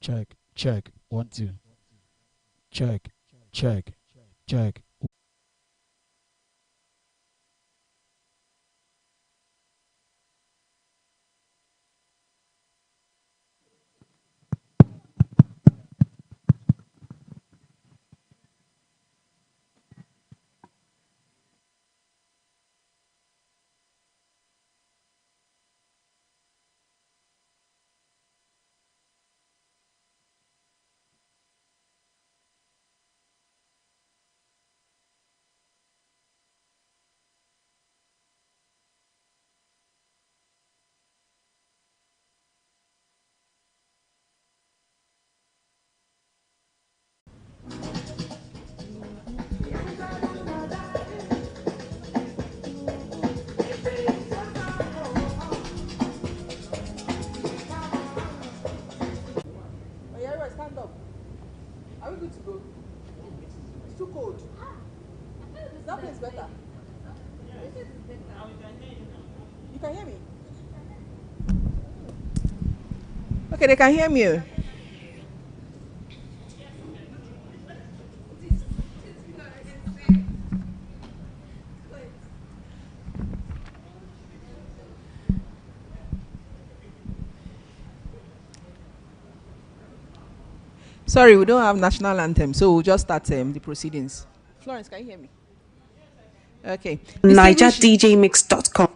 Check, check, 1, 2. Check, check, check. Oh, yeah, everybody stand up. Are we good to go? It's too cold. That place better. You can hear me? Okay, they can hear me. Sorry, we don't have national anthem, so we'll just start the proceedings. Florence, can you hear me? Okay. NigerDJMix.com.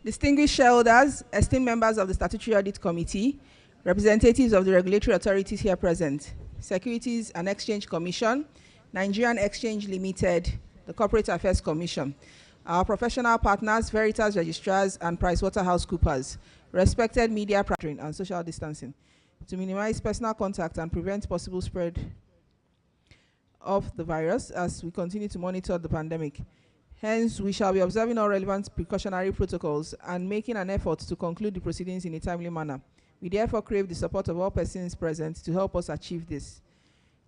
Distinguished shareholders, esteemed members of the Statutory Audit Committee, representatives of the regulatory authorities here present, Securities and Exchange Commission, Nigerian Exchange Limited, the Corporate Affairs Commission, our professional partners, Veritas Registrars, and PricewaterhouseCoopers, respected media partnering and social distancing, to minimize personal contact and prevent possible spread of the virus as we continue to monitor the pandemic. Hence, we shall be observing all relevant precautionary protocols and making an effort to conclude the proceedings in a timely manner. We therefore crave the support of all persons present to help us achieve this.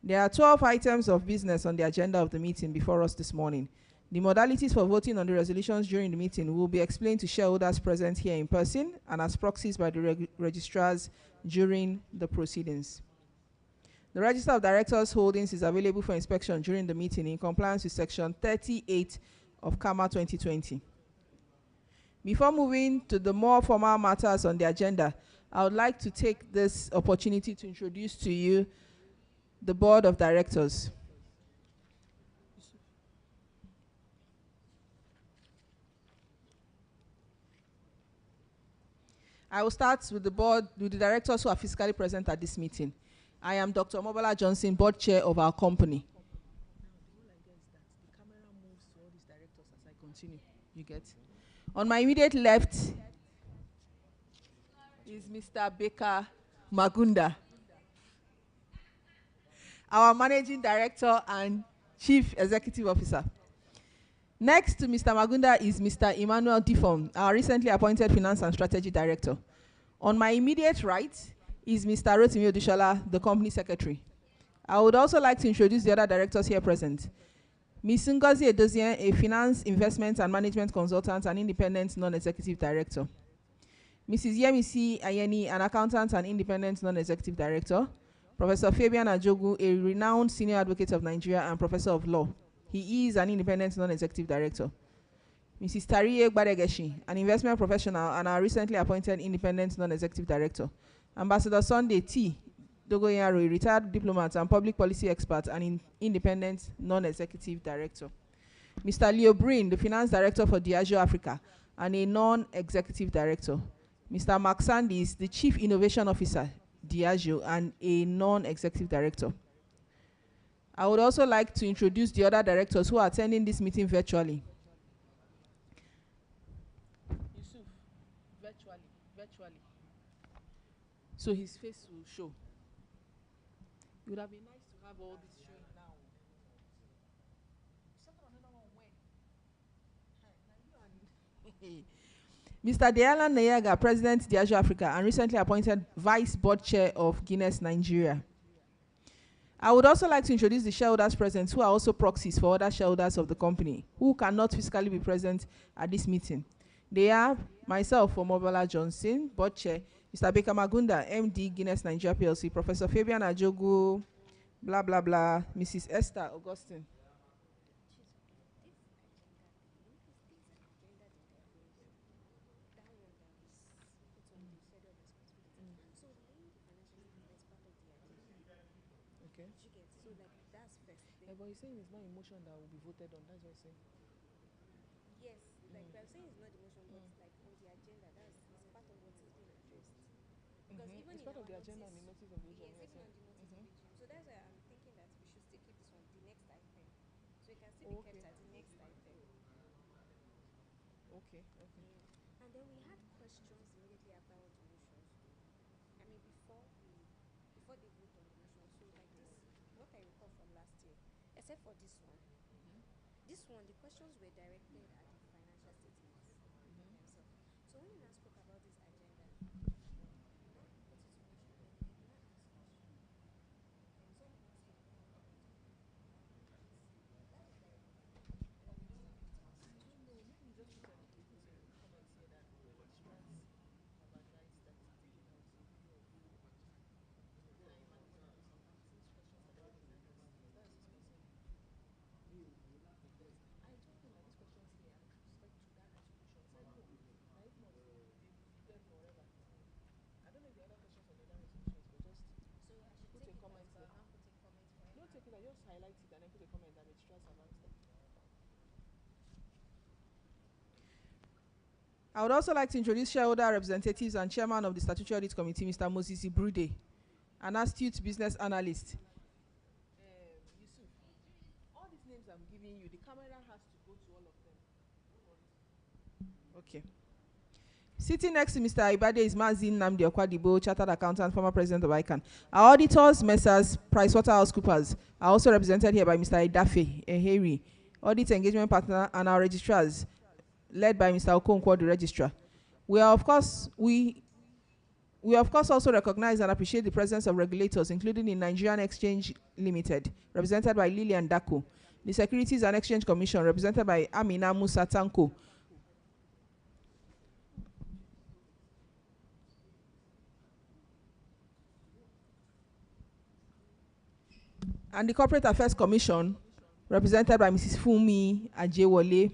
There are 12 items of business on the agenda of the meeting before us this morning. The modalities for voting on the resolutions during the meeting will be explained to shareholders present here in person and as proxies by the registrars during the proceedings. The Register of Directors' Holdings is available for inspection during the meeting in compliance with Section 38 of CAMA 2020. Before moving to the more formal matters on the agenda, I would like to take this opportunity to introduce to you the Board of Directors. I will start with the directors who are physically present at this meeting. I am Dr. Mobola Johnson, Board Chair of our company. Continue. You get. On my immediate left is Mr. Baker Magunda, our Managing Director and Chief Executive Officer. Next to Mr. Magunda is Mr. Emmanuel Difon, our recently appointed Finance and Strategy Director. On my immediate right is Mr. Rotimi Odushola, the Company Secretary. I would also like to introduce the other directors here present. Ms. Ngozi Edozien, a Finance, Investment and Management Consultant and Independent Non-Executive Director. Mrs. Yemisi Ayeni, an Accountant and Independent Non-Executive Director. Professor Fabian Ajogu, a renowned Senior Advocate of Nigeria and Professor of Law. He is an Independent Non-Executive Director. Mrs. Tariye Gbadegeshi, an investment professional and our recently appointed independent non-executive director. Ambassador Sunday T. Dogoyaro, a retired diplomat and public policy expert and independent non-executive director. Mr. Leo Brin, the finance director for Diageo Africa and a non-executive director. Mr. Mark Sandys, the chief innovation officer, Diageo, and a non-executive director. I would also like to introduce the other directors who are attending this meeting virtually. Yusuf, virtually. So his face will show. It would have been nice to have all this showing now. Mr. Dealan Nayaga, President Diageo Africa and recently appointed Vice Board Chair of Guinness Nigeria. I would also like to introduce the shareholders present who are also proxies for other shareholders of the company who cannot physically be present at this meeting. They are myself, Omobola Johnson, Board Chair, Mr. Baker Magunda, MD, Guinness Nigeria PLC, Professor Fabian Ajogu, blah, blah, blah, Mrs. Esther Augustine. Okay. So like that's first. But he's saying it's not a motion that will be voted on. That's what he's saying. Yes, like I'm saying it's not the motion, but like on the agenda, that's part of what is being addressed. Because even it's part of the agenda and the notice of the yes, AGM. even on the notice of the AGM. So that's why I'm thinking that we should still keep this one, the next item. So it can still be kept as the next item. Okay. And then we had questions immediately after all the motions. I mean, before they vote on the motion. So like this, what I recall from last year, except for this one. This one, the questions were directed at the financial statements themselves. So when you now spoke about this agenda, just highlight it and then put a comment and it stress about it. I would also like to introduce shareholder representatives and chairman of the Statutory Audit Committee, Mr. Moses Ibrude, an astute business analyst. Yusuf, all these names I'm giving you, the camera has to go to all of them. Okay. Sitting next to Mr. Ibade is Mazin Namdi Okwadibo, Chartered Accountant, former president of ICANN. Our auditors, Messrs. PricewaterhouseCoopers, are also represented here by Mr. Idafe Eheri, audit engagement partner, and our registrars, led by Mr. Okonkwo, the registrar. We of course also recognize and appreciate the presence of regulators, including the Nigerian Exchange Limited, represented by Lillian Dako, the Securities and Exchange Commission, represented by Amina Musa Tanko, and the Corporate Affairs Commission, represented by Mrs. Fumi Ajewole.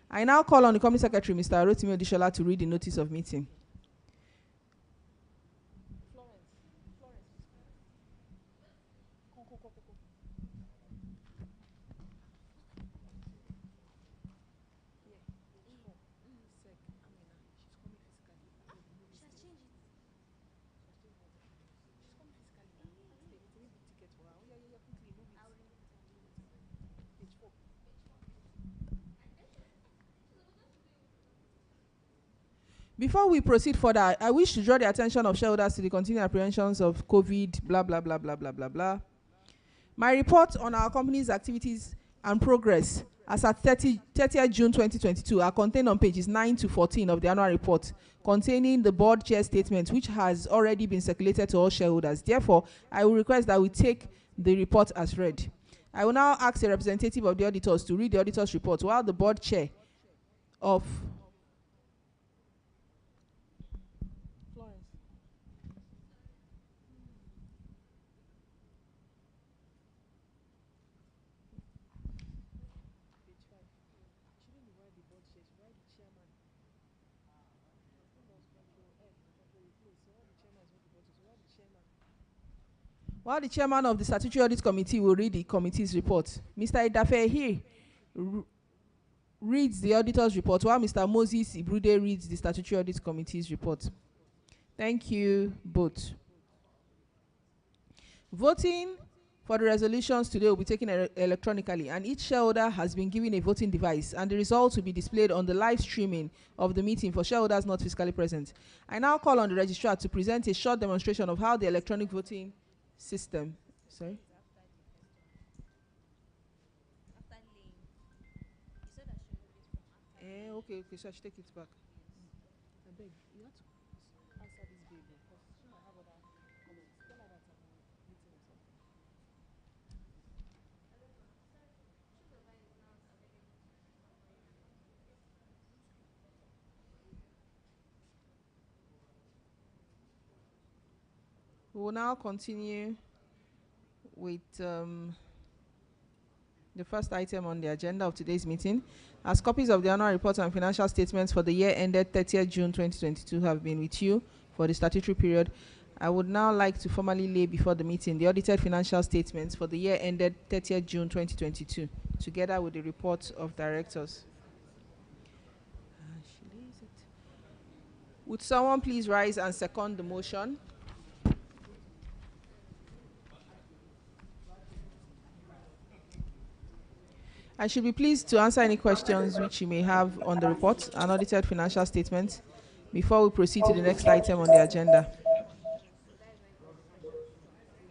I now call on the Company Secretary, Mr. Rotimi Odishola, to read the notice of meeting. Before we proceed further, I wish to draw the attention of shareholders to the continuing apprehensions of COVID, blah, blah, blah, blah, blah, blah, blah. My report on our company's activities and progress as at 30th June 2022 are contained on pages 9 to 14 of the annual report containing the board chair statement, which has already been circulated to all shareholders. Therefore, I will request that we take the report as read. I will now ask a representative of the auditors to read the auditor's report while the board chair of While the chairman of the Statutory Audit Committee will read the committee's report, Mr. Idafe here reads the auditor's report, while Mr. Moses Ibrude reads the Statutory Audit Committee's report. Thank you both. Voting for the resolutions today will be taken electronically, and each shareholder has been given a voting device, and the results will be displayed on the live streaming of the meeting for shareholders not physically present. I now call on the registrar to present a short demonstration of how the electronic voting system. Sorry? Okay, so I should take it back. I beg, you have to answer this baby because she might have other comments. Tell her that I'm on meeting or something. We will now continue with the first item on the agenda of today's meeting. As copies of the annual report and financial statements for the year ended 30th June 2022 have been with you for the statutory period, I would now like to formally lay before the meeting the audited financial statements for the year ended 30th June 2022, together with the report of directors. Would someone please rise and second the motion? I should be pleased to answer any questions which you may have on the report and audited financial statements before we proceed to the next item on the agenda.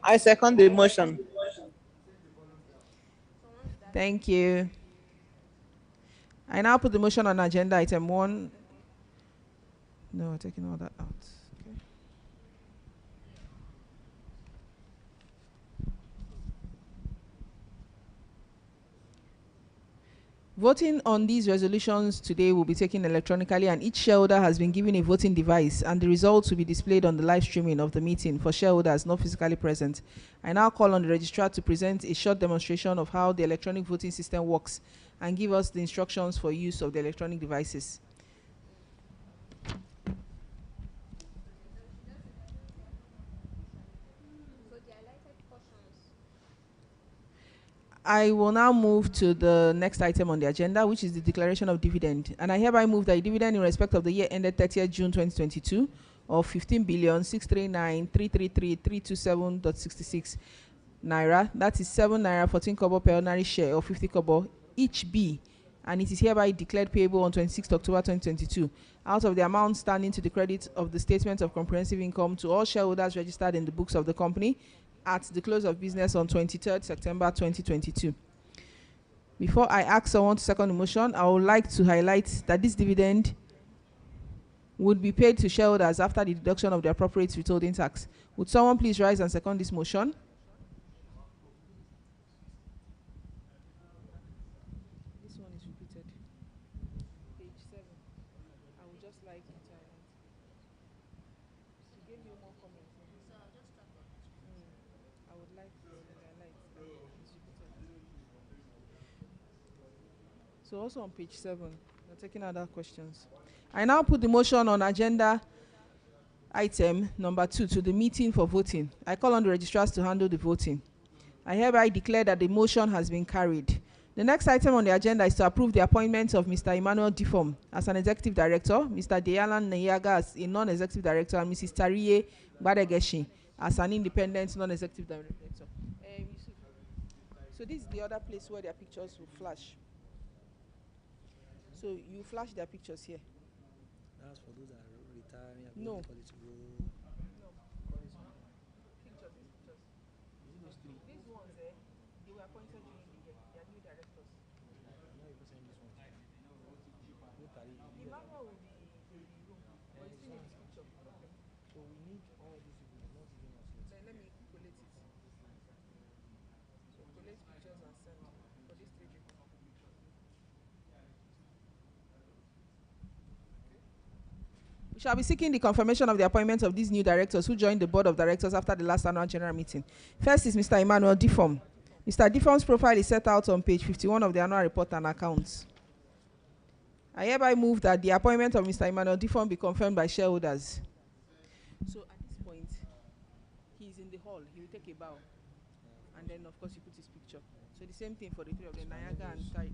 I second the motion. Thank you. I now put the motion on agenda item 1. No, taking all that out. Okay. Voting on these resolutions today will be taken electronically, and each shareholder has been given a voting device, and the results will be displayed on the live streaming of the meeting for shareholders not physically present. I now call on the registrar to present a short demonstration of how the electronic voting system works and give us the instructions for use of the electronic devices. I will now move to the next item on the agenda, which is the declaration of dividend. And I hereby move that a dividend in respect of the year ended 30th June 2022 of 15,639,333,327.66 naira, that is 7 naira 14 kobo per ordinary share or 50 kobo each be, and it is hereby declared payable on 26th October 2022 out of the amount standing to the credit of the statement of comprehensive income to all shareholders registered in the books of the company at the close of business on 23rd September 2022. Before I ask someone to second the motion, I would like to highlight that this dividend would be paid to shareholders after the deduction of the appropriate withholding tax. Would someone please rise and second this motion? This one is repeated. Page 7. I would just like to highlight. She gave you more comments. I would like to highlight that it's repeated. So also on page 7, we're taking other questions. I now put the motion on agenda item number 2 to the meeting for voting. I call on the registrars to handle the voting. I hereby declare that the motion has been carried. The next item on the agenda is to approve the appointment of Mr. Emmanuel Difom as an executive director, Mr. Deyalan Nyaga as a non-executive director, and Mrs. Tariye Badegeshi as an independent non-executive director. So this is the other place where their pictures will flash. So you flash their pictures here. That's for those that are retiring. No. Pictures, These ones, they were appointed during the year. They are new directors. Emmanuel will be in the room, but it's still in this picture. so we need all these people, not even us yet. Then let me collate it. So collate pictures and send for these 3 people. We shall be seeking the confirmation of the appointment of these new directors who joined the board of directors after the last annual general meeting. First is Mr. Emmanuel Difom. Mr. Difom's profile is set out on page 51 of the annual report and accounts. I hereby move that the appointment of Mr. Emmanuel Difom be confirmed by shareholders. So at this point, he's in the hall. He will take a bow, and then of course you put his picture. So the same thing for the three of them, Nayaga and Tari.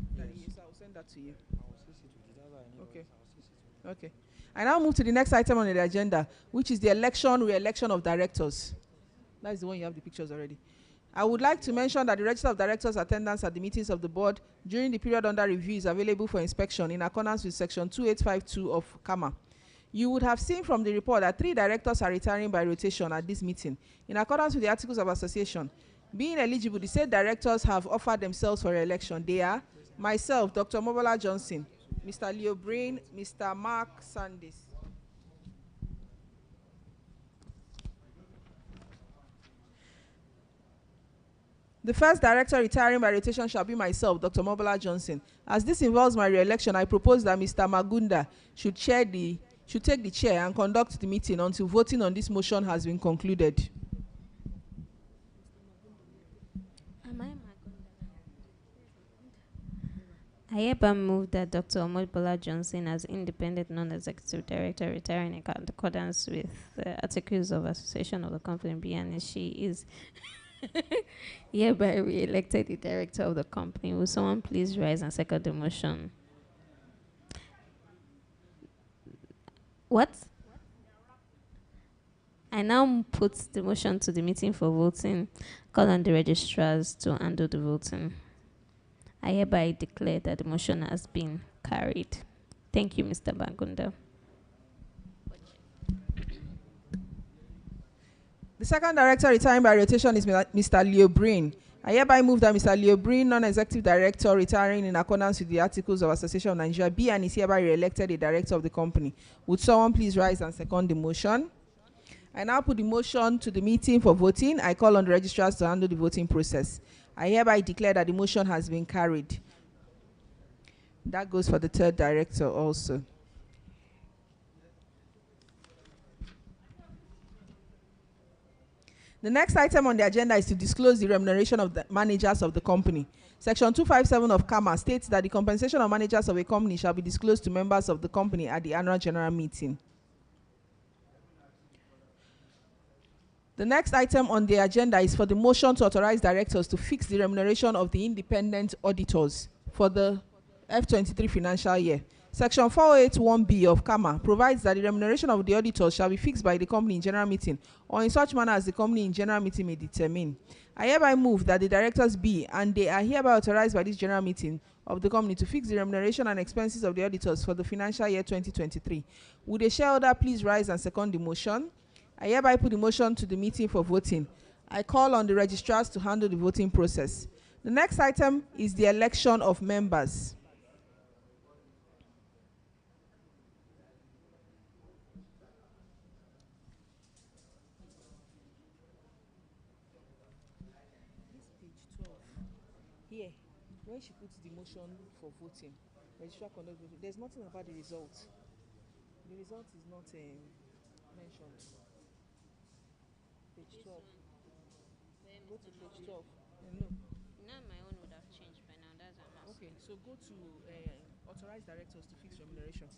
So I'll send that to you. I will CC to it. That's why I need Okay. it. I will CC to it. Okay. I now move to the next item on the agenda, which is the re-election of directors. That is the one you have the pictures already. I would like to mention that the register of directors' attendance at the meetings of the board during the period under review is available for inspection in accordance with section 2852 of CAMA. You would have seen from the report that 3 directors are retiring by rotation at this meeting. In accordance with the articles of association, being eligible, the said directors have offered themselves for re-election. They are myself, Dr. Mobola Johnson, Mr. Leo Brain, Mr. Mark Sandis. The first director retiring by rotation shall be myself, Dr. Mobola Johnson. As this involves my re-election, I propose that Mr. Magunda should take the chair and conduct the meeting until voting on this motion has been concluded. Am I Magunda? I hereby move that Dr. Omobola Johnson, as independent non-executive director retiring in accordance with the articles of association of the company, and she is hereby re-elected the director of the company. Will someone please rise and second the motion? What? I now put the motion to the meeting for voting. Call on the registrars to handle the voting. I hereby declare that the motion has been carried. Thank you, Mr. Bagunda. The second director retiring by rotation is Mr. Leo Brain. I hereby move that Mr. Leo Brain, non-executive director, retiring in accordance with the articles of Association of Nigeria, be and is hereby re-elected a director of the company. Would someone please rise and second the motion? I now put the motion to the meeting for voting. I call on the registrars to handle the voting process. I hereby declare that the motion has been carried. That goes for the third director also. The next item on the agenda is to disclose the remuneration of the managers of the company. Section 257 of CAMA states that the compensation of managers of a company shall be disclosed to members of the company at the annual general meeting. The next item on the agenda is for the motion to authorize directors to fix the remuneration of the independent auditors for the F23 financial year. Section 481B of CAMA provides that the remuneration of the auditors shall be fixed by the company in general meeting or in such manner as the company in general meeting may determine. I hereby move that the directors be and they are hereby authorized by this general meeting of the company to fix the remuneration and expenses of the auditors for the financial year 2023. Would a shareholder please rise and second the motion? I hereby put the motion to the meeting for voting. I call on the registrars to handle the voting process. The next item is the election of members. This page 12. Here, when she puts the motion for voting, registrar conduct voting, there's nothing about the result. The result is not mentioned. Page 12. Go to page 12. No. No, my own would have changed by now. That's what I'm Okay, so go to authorized directors to fix remuneration.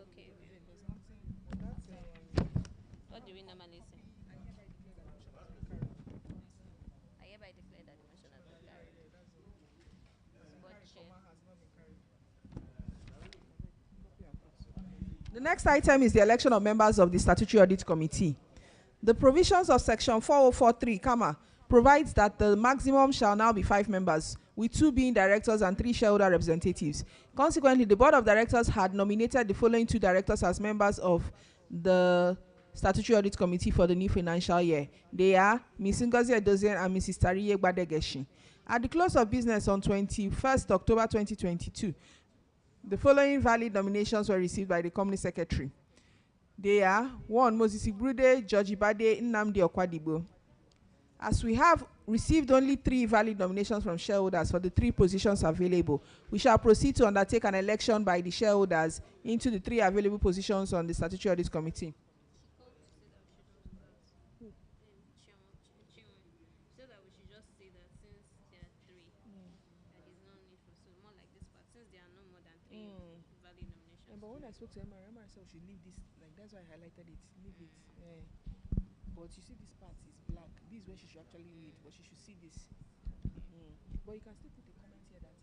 Okay. What do we normally say? I hereby declare that the motion has been carried. Board chair. The next item is the election of members of the Statutory Audit Committee. The provisions of section 4043, provides that the maximum shall now be 5 members, with 2 being directors and 3 shareholder representatives. Consequently, the Board of Directors had nominated the following 2 directors as members of the Statutory Audit Committee for the new financial year. They are Ms. Ngozi Edozie and Mrs. Tariye Gbadegeshi. At the close of business on 21st October 2022, the following valid nominations were received by the Company Secretary. They are 1. Moses Ibrude, George Ibade, Nnamdi Okwadibo. As we have received only 3 valid nominations from shareholders for the 3 positions available, we shall proceed to undertake an election by the shareholders into the 3 available positions on the Statutory Audit Committee. So that we should just say that since there are 3, that there's no need for, so more like this part, since there are no more than 3 valid nominations. But when I spoke to Emma said we should leave this, like that's why I highlighted it, leave it. But you see this part is black. This is where she should actually read, but she should see this. But you can still put a comment here that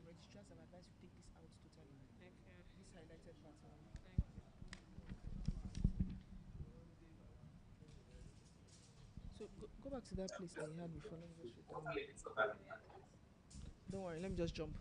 registrars have advised you take this out totally. Okay. This highlighted part. So go back to that place that you had before. Let me just read. Don't worry, let me just jump.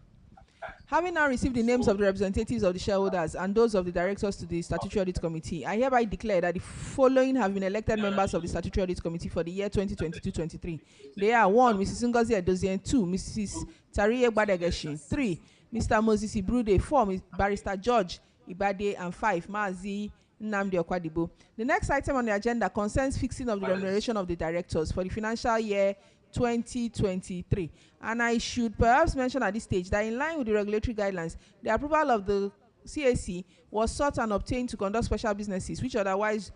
Having now received the names of the representatives of the shareholders and those of the directors to the Statutory Audit Committee, I hereby declare that the following have been elected members of the Statutory Audit Committee for the year 2022-23. They are 1. Mrs. Ngozi Edozie, 2. Mrs. Tariye Gbadegeshi, 3. Mr. Moses Ibrude, 4. Barrister George Ibade, and 5. Mazi Nnamdi Okwadibo. The next item on the agenda concerns fixing of the remuneration of the directors for the financial year 2023, and I should perhaps mention at this stage that in line with the regulatory guidelines, the approval of the CAC was sought and obtained to conduct special businesses which otherwise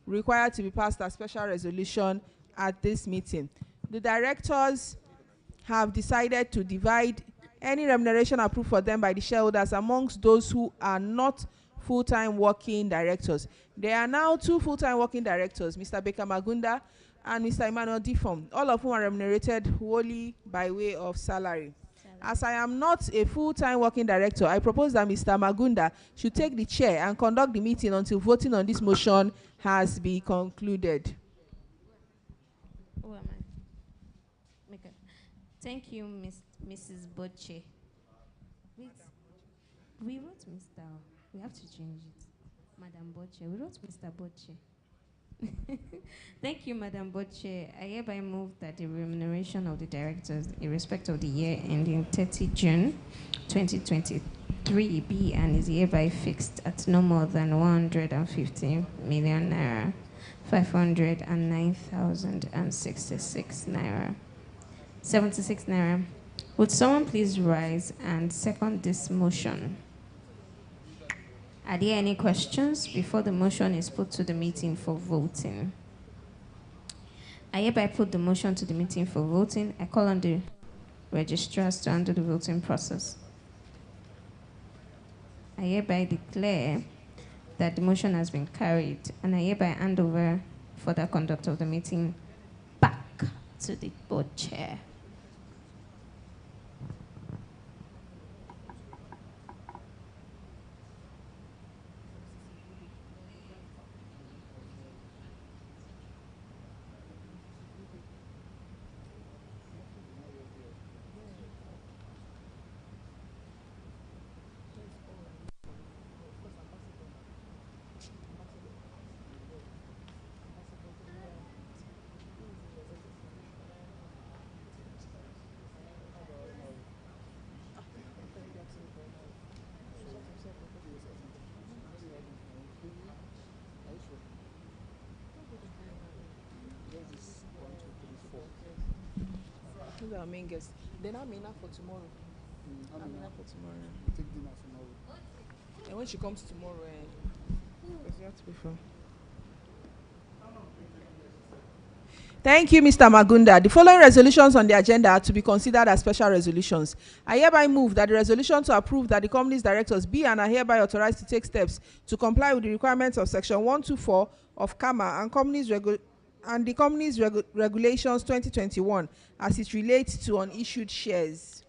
required to be passed as special resolution at this meeting. The directors have decided to divide any remuneration approved for them by the shareholders amongst those who are not full-time working directors. There are now 2 full-time working directors, Mr. Baker Magunda and Mr. Emmanuel Difom, all of whom are remunerated wholly by way of salary. As I am not a full-time working director, I propose that Mr. Magunda should take the chair and conduct the meeting until voting on this motion has been concluded. Who am I? Okay. Thank you, Mrs. Boche. Wait, we wrote Mr. We have to change it. Madam Boche. We wrote Mr. Boche. Thank you, Madam Boche. I hereby move that the remuneration of the directors in respect of the year ending 30 June 2023 be and is hereby fixed at no more than 150 million naira, 509,066 naira, 76 naira. Would someone please rise and second this motion? Are there any questions before the motion is put to the meeting for voting? I hereby put the motion to the meeting for voting. I call on the registrars to handle the voting process. I hereby declare that the motion has been carried, and I hereby hand over for the conduct of the meeting back to the board chair. Those are our main guests. Then Amina for tomorrow. Amina for tomorrow. We'll take dinner tomorrow. And when she comes tomorrow, because you have to be for. Thank you, Mr. Magunda. The following resolutions on the agenda are to be considered as special resolutions. I hereby move that the resolution to approve that the company's directors be and are hereby authorized to take steps to comply with the requirements of Section 124 of CAMA and the company's regulations 2021 as it relates to unissued shares,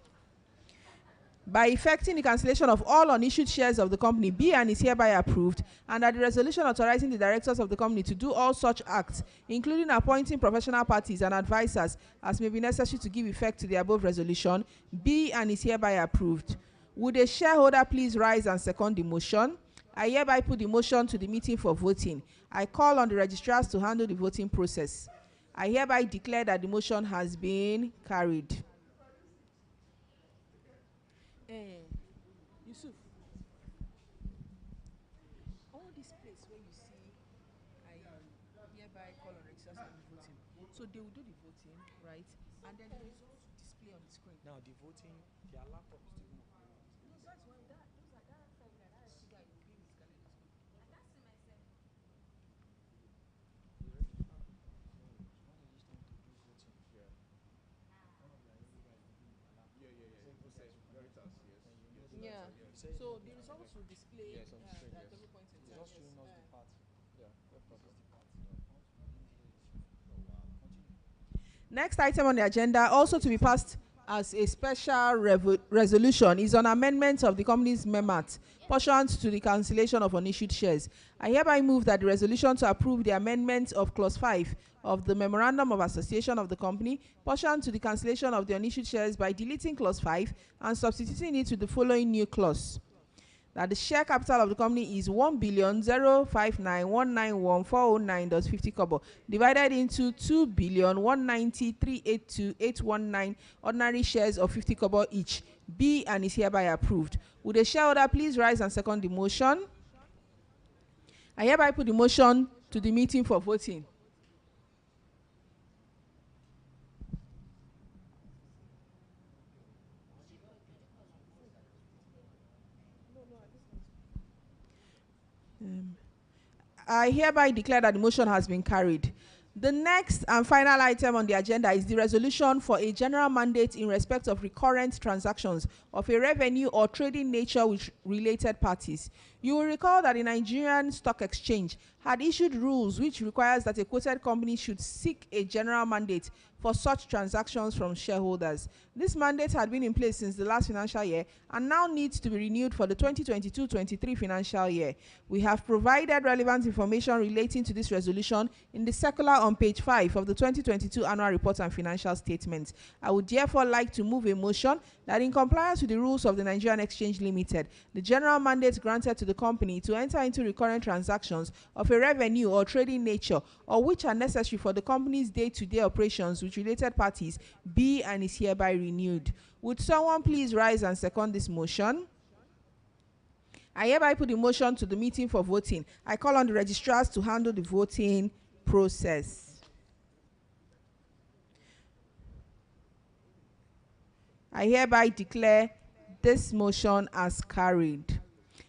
by effecting the cancellation of all unissued shares of the company, be and is hereby approved, and that the resolution authorizing the directors of the company to do all such acts, including appointing professional parties and advisors as may be necessary to give effect to the above resolution, be and is hereby approved. Would a shareholder please rise and second the motion? I hereby put the motion to the meeting for voting. I call on the registrars to handle the voting process. I hereby declare that the motion has been carried. Yusuf, all this place where you see, hereby call on registrars to be voting. So they will do the voting, right? And then the results will display on the screen. Now the voting, their laptop is taking up. No, that's why that figure will be in his kaleidoscope. And that's in myself. The registrar, when it is time to do voting, Yeah. one of their areas will be in their laptop. Yeah. Process Veritas, yes. Then you know Yes. the Yeah. result. You say So the results will display Yes, on the screen, at yes. every point in it's time. just showing us Yes. the part. Yeah, no This problem. is the part. Not the entire issue. Oh, wow. Continue. Next item on the agenda, also to be passed as a special resolution, is on amendment of the company's MEMAT pursuant to the cancellation of unissued shares. I hereby move that the resolution to approve the amendment of clause 5 of the Memorandum of Association of the company pursuant to the cancellation of the unissued shares by deleting clause 5 and substituting it with the following new clause. That the share capital of the company is 1,059,191,409.50 kobo, divided into 2,190,382,819 ordinary shares of 50 kobo each. Be and is hereby approved. Would a shareholder please rise and second the motion? I hereby put the motion to the meeting for voting. I hereby declare that the motion has been carried. The next and final item on the agenda is the resolution for a general mandate in respect of recurrent transactions of a revenue or trading nature with related parties. You will recall that the Nigerian Stock Exchange had issued rules which requires that a quoted company should seek a general mandate for such transactions from shareholders. This mandate had been in place since the last financial year and now needs to be renewed for the 2022-23 financial year. We have provided relevant information relating to this resolution in the circular on page 5 of the 2022 annual report and financial statements. I would therefore like to move a motion that in compliance with the rules of the Nigerian Exchange Limited, the general mandate granted to the company to enter into recurrent transactions of a revenue or trading nature or which are necessary for the company's day-to-day operations with related parties be and is hereby renewed. Would someone please rise and second this motion? I hereby put the motion to the meeting for voting. I call on the registrars to handle the voting process. I hereby declare this motion as carried.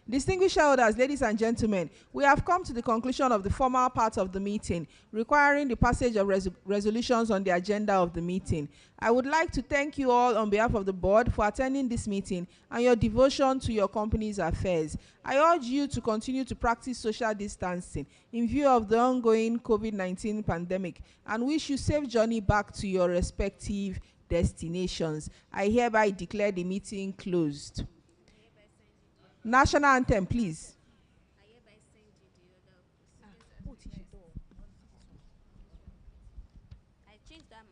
Distinguished shareholders, ladies and gentlemen, we have come to the conclusion of the formal part of the meeting, requiring the passage of resolutions on the agenda of the meeting. I would like to thank you all on behalf of the board for attending this meeting and your devotion to your company's affairs. I urge you to continue to practice social distancing in view of the ongoing COVID-19 pandemic and wish you safe journey back to your respective destinations. I hereby declare the meeting closed. National anthem, please. I hereby send you the other proceedings as requested. I changed that.